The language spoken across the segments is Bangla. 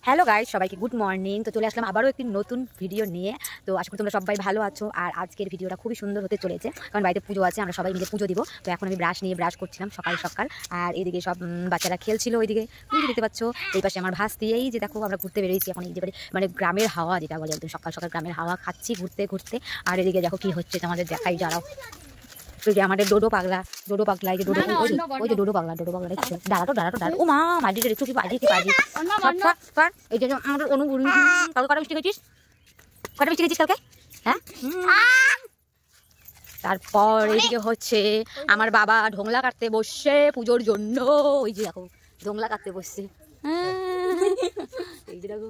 হ্যালো গাইস, সবাইকে গুড মর্নিং। তো চলে আসলাম আবারও একটি নতুন ভিডিও নিয়ে। তো আশা করি তোমরা সবাই ভালো আছো। আর আজকের ভিডিওটা খুবই সুন্দর হতে চলেছে, কারণ বাড়িতে পুজো আছে, আমরা সবাই মিলে পুজো দিব। তো এখন আমি ব্রাশ করছিলাম সকাল সকাল। আর এইদিকে সব বাচ্চারা খেলছিল, ওইদিকে দেখতে পাচ্ছ। এই পাশে আমার ভাস দিয়েই যে দেখো আমরা ঘুরতে বেরিয়েছি এখন, এই যে মানে গ্রামের হাওয়া যেটা বলে, একদম সকাল সকাল গ্রামের হাওয়া খাচ্ছি ঘুরতে ঘুরতে। আর এদিকে দেখো কি হচ্ছে তোমাদের দেখাই, যারাও আমাদের ডোডো পাগলা এই যে ডোডো, ওই যে ডোডো পাগলা দেখছো, দাঁড়াটো ও মা মাটিতে একটু কি বাজি এই যে আমাদের অনুগুড়ি। কালকে কটা মিষ্টি খেয়েছিস কালকে? হ্যাঁ। তারপর এইদিকে হচ্ছে আমার বাবা ঢোংলা কাটতে বসছে পুজোর জন্য। ওই যে দেখো ঢোংলা কাটতে বসছে, এই যে দেখো।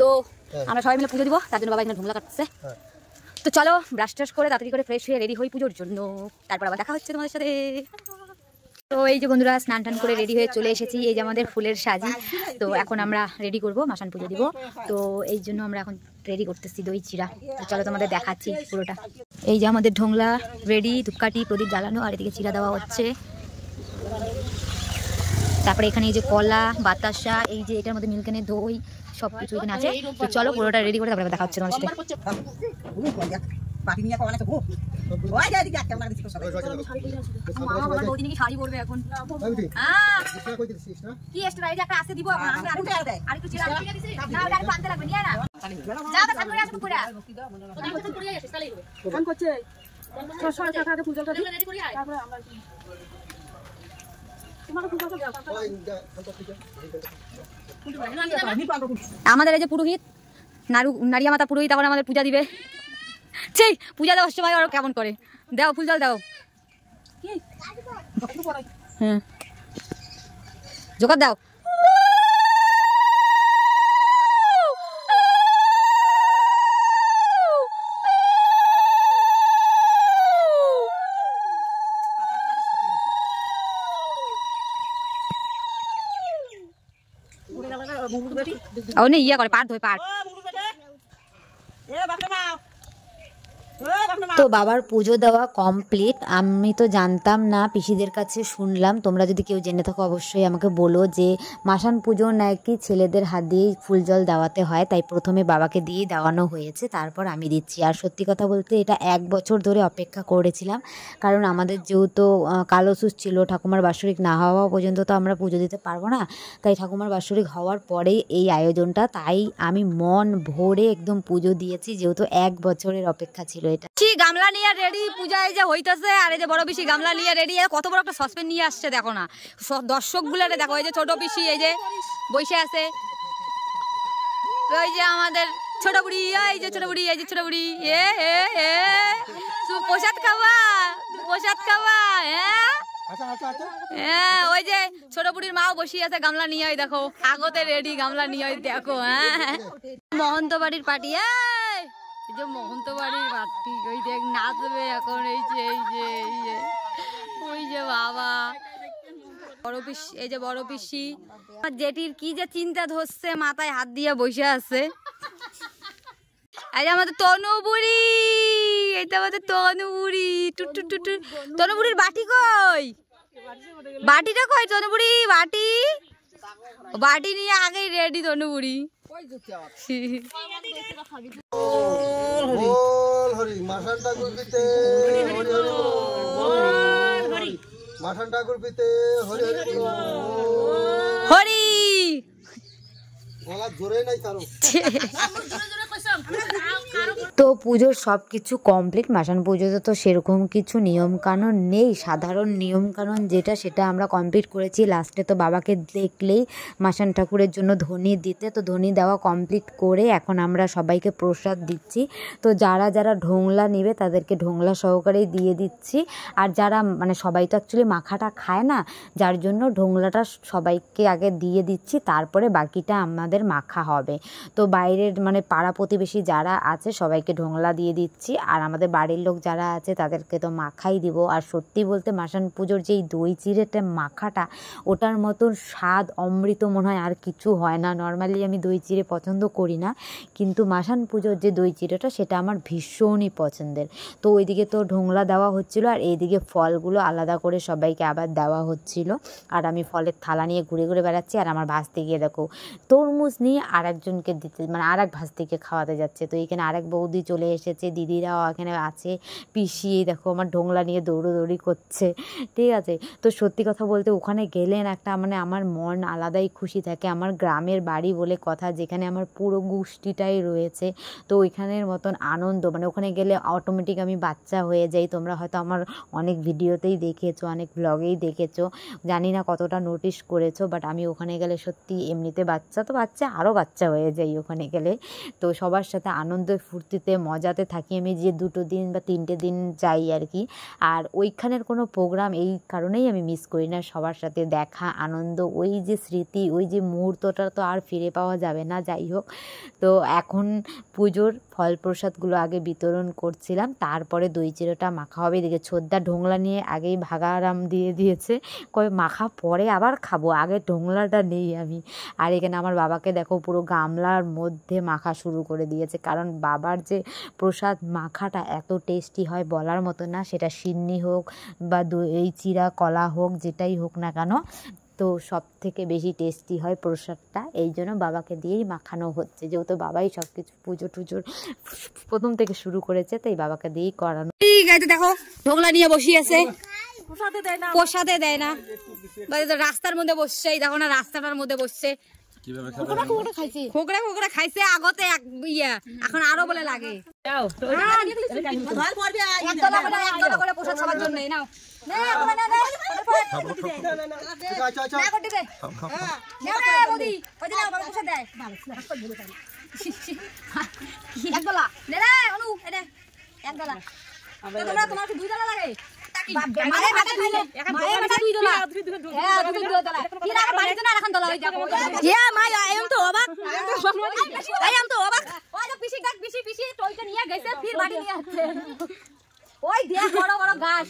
তো আমরা সবাই মিলে পুজো দিব, তার জন্য বাবা এখানে ঢোংলা কাটছে। তো চলো ব্রাশ ট্রাশ করে তাড়াতাড়ি করে ফ্রেশ হয়ে রেডি হই পুজোর জন্য, তারপর আবার দেখা হচ্ছে তোমাদের সাথে। তো এই যে বন্ধুরা স্নান টান করে রেডি হয়ে চলে এসেছি, এই যে আমাদের ফুলের সাজি। তো এখন আমরা রেডি করব, মাসান পুজো দিব। তো এই জন্য আমরা এখন রেডি করতেছি দই চিড়া। তো চলো তোমাদের দেখাচ্ছি পুরোটা। এই যে আমাদের ঢোংলা রেডি, ধূপকাঠি প্রদীপ জ্বালানো, আর এদিকে চিড়া দেওয়া হচ্ছে। তারপরে এখানে এই যে কলা বাতাসা, এই যে এটার মধ্যে মিল্কেনের দই সব কিছু এখানে আছে। তো চলো পুরোটা রেডি করে তারপরে দেখা হচ্ছে তোমার সাথে। আমাদের এই যে পুরোহিত নারিয়া মাতা পুরোহিত এখন আমাদের পূজা দিবে। সেই পূজা দেওয়ার সময় আর কেমন করে দাও, ফুল জল দাও। হ্যাঁ জোগাড় দাও। ইয়া করে পাট ধোয় পাট। তো বাবার পুজো দেওয়া কমপ্লিট। আমি তো জানতাম না, পিসিদের কাছে শুনলাম। তোমরা যদি কেউ জেনে থাকো অবশ্যই আমাকে বলো যে মাসান পুজো নাকি ছেলেদের হাত দিয়েই ফুল জল দেওয়াতে হয়, তাই প্রথমে বাবাকে দিয়েই দেওয়ানো হয়েছে, তারপর আমি দিচ্ছি। আর সত্যি কথা বলতে এটা 1 বছর ধরে অপেক্ষা করেছিলাম, কারণ আমাদের যেহেতু কালসুস ছিল, ঠাকুমার বাৎসরিক না হওয়া পর্যন্ত তো আমরা পুজো দিতে পারবো না। তাই ঠাকুমার বাৎসরিক হওয়ার পরেই এই আয়োজনটা, তাই আমি মন ভরে একদম পুজো দিয়েছি, যেহেতু 1 বছরের অপেক্ষা ছিল এটা। গামলা নিয়ে রেডি, পূজায় যে হইতেছে। আর এই যে বড় পিসি গামলা নিয়ে রেডি, কত বড় একটা সসপেন নিয়ে আসছে দেখো না, দর্শক গুলারে দেখো। এই যে ছোট পিসি এই যে বসে আছে, ওই যে আমাদের ছোট বুড়ি, এই যে ছোট বুড়ি, এই যে ছোট বুড়ি, প্রসাদ খাওয়া হ্যাঁ। ওই যে ছোট বুড়ির মাও বসিয়ে আছে গামলা নিয়ে, দেখো আগতে রেডি গামলা নিয়ে দেখো। হ্যাঁ মহন্ত বাড়ির পার্টি, এই যে মহন্ত বাড়ির পার্টি, ওই দেখ নাচবে এখন। এই যে ওই যে বাবা বড় পিসি, এই যে বড় পিসি। জেঠির কি যে চিন্তা ধরছে, মাথায় হাত দিয়ে বসে আছে। এই যে আমাদের তনু বুড়ি, এইটা আমাদের তনু বুড়ি। তনু বুড়ির বাটি কই? বাটিটা কই তনু বুড়ি? বাটি নিয়ে আগেই রেডি তনু বুড়ি। হরি তো পুজোর সব কিছু কমপ্লিট। মাসান পুজোতে তো সেরকম কিছু নিয়মকানুন নেই, সাধারণ নিয়মকানুন যেটা সেটা আমরা কমপ্লিট করেছি। লাস্টে তো বাবাকে দেখলেই মাসান ঠাকুরের জন্য ধনী দিতে, তো ধনী দেওয়া কমপ্লিট করে এখন আমরা সবাইকে প্রসাদ দিচ্ছি। তো যারা যারা ঢোংলা নেবে তাদেরকে ঢোংলা সহকারেই দিয়ে দিচ্ছি। আর যারা মানে সবাই তো অ্যাকচুয়ালি মাখাটা খায় না, যার জন্য ঢোংলাটা সবাইকে আগে দিয়ে দিচ্ছি, তারপরে বাকিটা আমাদের মাখা হবে। তো বাইরের মানে পাড়া প্রতিবেশী যারা আছে সবাইকে ঢোংলা দিয়ে দিচ্ছি, আর আমাদের বাড়ির লোক যারা আছে তাদেরকে তো মাখাই দিব। আর সত্যি বলতে মাসান পুজোর যেই দই চিড়েটা মাখাটা, ওটার মতন স্বাদ অমৃত মনে হয় আর কিছু হয় না। নর্মালি আমি দই চিড়ে পছন্দ করি না, কিন্তু মাসান পুজোর যে দই চিড়েটা সেটা আমার ভীষণই পছন্দের। তো ওইদিকে তো ঢোংলা দেওয়া হচ্ছিলো, আর এইদিকে ফলগুলো আলাদা করে সবাইকে আবার দেওয়া হচ্ছিল। আর আমি ফলের থালা নিয়ে ঘুরে ঘুরে বেড়াচ্ছি, আর আমার ভাসতে গিয়ে দেখো তরমুজ চামচ নিয়ে আর একজনকে দিতে, মানে আর এক ভাস্তিকে খাওয়াতে যাচ্ছে। তো এখানে আরেক বৌদি চলে এসেছে, দিদিরাও এখানে আছে, পিসি দেখো আমার ঢোংলা নিয়ে দৌড়োদৌড়ি করছে, ঠিক আছে। তো সত্যি কথা বলতে ওখানে গেলেন একটা মানে আমার মন আলাদাই খুশি থাকে। আমার গ্রামের বাড়ি বলে কথা, যেখানে আমার পুরো গোষ্ঠীটাই রয়েছে। তো ওইখানের মতন আনন্দ মানে ওখানে গেলে অটোমেটিক আমি বাচ্চা হয়ে যাই। তোমরা হয়তো আমার অনেক ভিডিওতেই দেখেছো, অনেক ব্লগেই দেখেছো, জানি না কতটা নোটিস করেছো, বাট আমি ওখানে গেলে সত্যি এমনিতে বাচ্চা তো বাচ্চা, আরও বাচ্চা হয়ে যাই ওখানে গেলে। তো সবার সাথে আনন্দ ফুর্তিতে মজাতে থাকি আমি, যে 2 দিন বা 3টে দিন যাই আর কি। আর ওইখানের কোনো প্রোগ্রাম এই কারণেই আমি মিস করি না, সবার সাথে দেখা আনন্দ, ওই যে স্মৃতি, ওই যে মুহূর্তটা তো আর ফিরে পাওয়া যাবে না। যাই হোক, তো এখন পুজোর ফল প্রসাদগুলো আগে বিতরণ করছিলাম, তারপরে দই চিড়োটা মাখা হবে। এদিকে ছোদ্দা ঢোংলা নিয়ে আগেই ভাগারাম দিয়ে দিয়েছে, কবে মাখা পরে আবার খাবো, আগে ঢোংলাটা নেই আমি। আর এখানে আমার বাবাকে দেখো পুরো গামলার মধ্যে মাখা শুরু করে দিয়েছে, কারণ বাবার যে প্রসাদ মাখাটা এত টেস্টি হয় বলার মতো না, সেটা সিন্নি হোক বা দই চিড়া কলা হোক যেটাই হোক না কেন, তো সব থেকে বেশি টেস্টি হয় প্রসাদটা। এই জন্য বাবাকে দিয়েই মাখানো হচ্ছে, যেহেতু বাবাই সব কিছু পুজো টুজোর প্রথম থেকে শুরু করেছে, তাই বাবাকে দিয়েই করানো। ঠিক আছে, দেখো ঢোকলা নিয়ে বসিয়ে আছে, প্রসাদে দেয় না, রাস্তার মধ্যে বসছে, দেখো না রাস্তাটার মধ্যে বসছে, খোকরা খাইছে আগতে এখন আরো বলে লাগে প্রসাদ সবার জন্য নাও। তোমার 2 দলা লাগে ওই দেখ বড় বড় গাছ,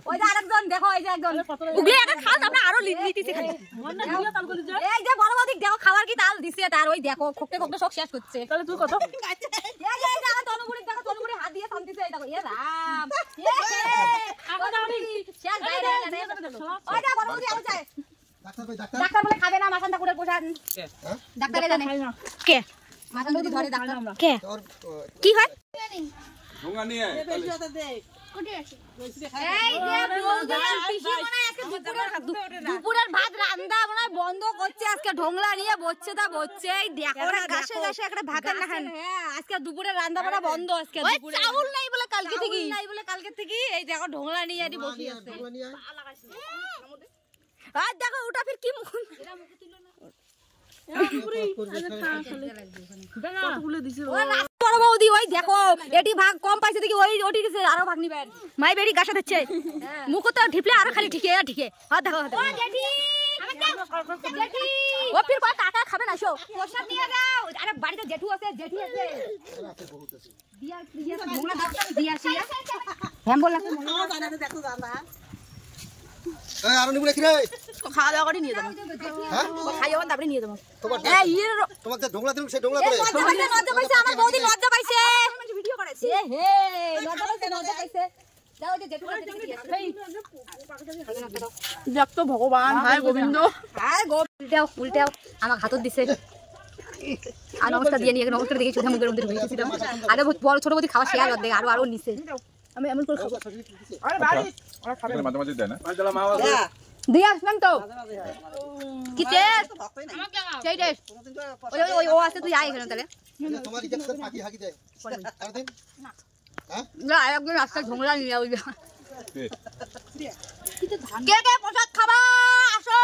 ওই যে আরেকজন দেখো, এই যে একজন উগলে একটা খাল, আমরা আরো লিটিছে খালি এই যে বড় বড় দেখো খাবার কি তাল দিছে, তার ওই দেখো খোকতে খোকতে সব শেষ করছে। তাহলে তুই কত এই যে আমার তনুগুড়ি দেখো, তনুগুড়ি হাত দিয়ে থামতেছে, এই দেখো এ রাম আগদাউনি শেষ বাইরে ওই যে বড় বড় আলো যায়। ডাক্তার বলে খাবে না মাসান ঠাকুরের প্রসাদ, ডাক্তারে জানে কে মাসান বৌদি ধরে ডাক্তার আমরা কে কি হয় ঢোঙা নিয়ে দেখ দুপুরের ভাত রান্না মনে হয় বন্ধ করছে, আজকে ঢোংলা নিয়ে বসছে তা বসছে, এই দেখো না গাছে গাছে একটা ভাতের না খান। হ্যাঁ আজকে দুপুরের রান্না বাড়া বন্ধ, আজকে দুপুরে চাউল নাই বলে কালকে থেকে এই দেখো ঢোংলা নিয়ে এটি বসে আছে। আর দেখো ওটা ফির কি মুখ বড় বৌদি ওই দেখো এটি ভাগ কম পাইছে দেখি, ওই ওটি দিছে আরো ভাগ নিবেন, মাই বেরি গাছে দিচ্ছে মুখ তো ঢিপলে আরো খালি ঠিকে ঠিকে। হ্যাঁ দেখো ও ফির কত টাকা খাবে না, শো প্রসাদ নিয়ে যাও। আরে বাড়িতে জেঠু আছে, জেঠি আছে দিয়া দিয়া ঢোংলা দাও দিয়া আসি হ্যাঁ বল লাগছে দেখো দাদা এই আর নিবলে কি রে খাওয়া দাওয়া করে নিয়ে যাবো। হ্যাঁ খাইও তারপরে নিয়ে যাবো। এই তোমার যে ঢোংলা দিন সে ঢোংলা করে লজ্জা পাইছে, আমার বৌদি লজ্জা পাইছে, ভিডিও করেছে হে লজ্জা পাইছে দাও যে জেঠু আছে দেখ তো ভগবান হায় গোবিন্দ হায় গোবিন্দাও উল্টাও আমার হাতত দিছে। আর নমস্কার দিয়ে নিয়ে নমস্কার দেখি চোখে মুখের মধ্যে ঢুকে গেছিল। আরে বড় ছোট বৌদি খাওয়া শেয়ার করতে আরো নিছে, আমি এমন করে খাবো। আরে বাড়ি ওরা খাবে মাঝে মাঝে দেয় না ভাইজালা মা আছে দিয়া আসলাম তো কি টেস্ট সেই টেস্ট ওই ও আছে তুই আয় এখানে তাহলে তোমার ইজ্জত ফাঁকি হাকি দেয় আর দিন হ্যাঁ না একদম রাস্তা ঢোংলা নিয়ে ওই কে কে প্রসাদ খাবা আসো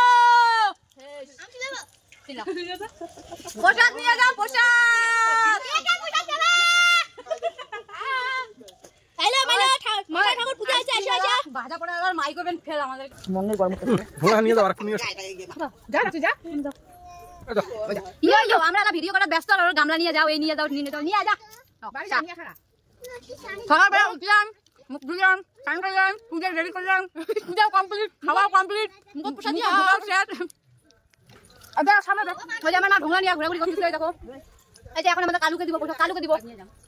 আমি দেব প্রসাদ নিয়ে যাও প্রসাদ কে কে প্রসাদ খাবা হ্যালো মালা ঠাকুর পূজা আছে আসো আসো বাজা পড়া আর মাই করবেন ফের আমাদের মনের গরম করতে ভোলা নিয়ে যাও আর কি নিয়ে যা না তুই যা ইয়ো আমরা না ভিডিও করা ব্যস্ত আর গামলা নিয়ে যাও এই নিয়ে যাও নিয়ে যা বাড়ি যা নিয়ে খাড়া সকালবেলা উঠলাম মুখ ধুলাম স্নান করলাম পূজা রেডি করলাম পূজা কমপ্লিট খাওয়া কমপ্লিট মুখ প্রসাদ নিয়ে সেট আচ্ছা সামনে দেখো ওই যে আমরা না ঢোংলা নিয়ে ঘোরাঘুরি করতেছি দেখো এই যে এখন আমাদের কালুকে দিব প্রসাদ কালুকে দিব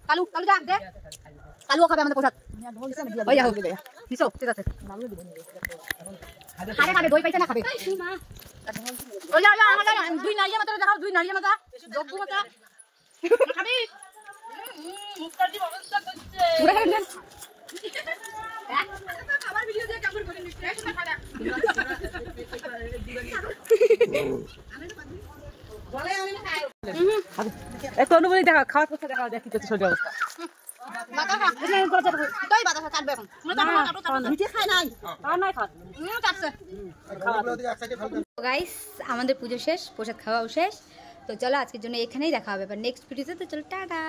কালু যা দে কালুও খাবে আমাদের প্রসাদ ওই যা হোক নিছো ঠিক আছে খাবে দই পাইছে না খাবে ওই যা আমার দুই নারিয়া মাথা দেখাও দুই নারিয়া মাথা জব্বু মাথা খাবি মুখটা দি অবস্থা করছে পুরো খাবেন খাবার ভিডিও দিয়ে কাপড় করে নিচ্ছে এটা খাবে বলে আমি না খাই একটু অনুভূতি দেখা খাওয়ার পর দেখা দেখি তো শরীর অবস্থা মাথা খা এখানে করে যাবে তুই বাতাসা কাটবে এখন নিচে খাই নাই আর নাই খা কাটছে গাইস আমাদের পুজো শেষ প্রসাদ খাওয়াও শেষ তো চলো আজকের জন্য এখানেই দেখা হবে এবার নেক্সট ভিডিওতে তো চলো টাটা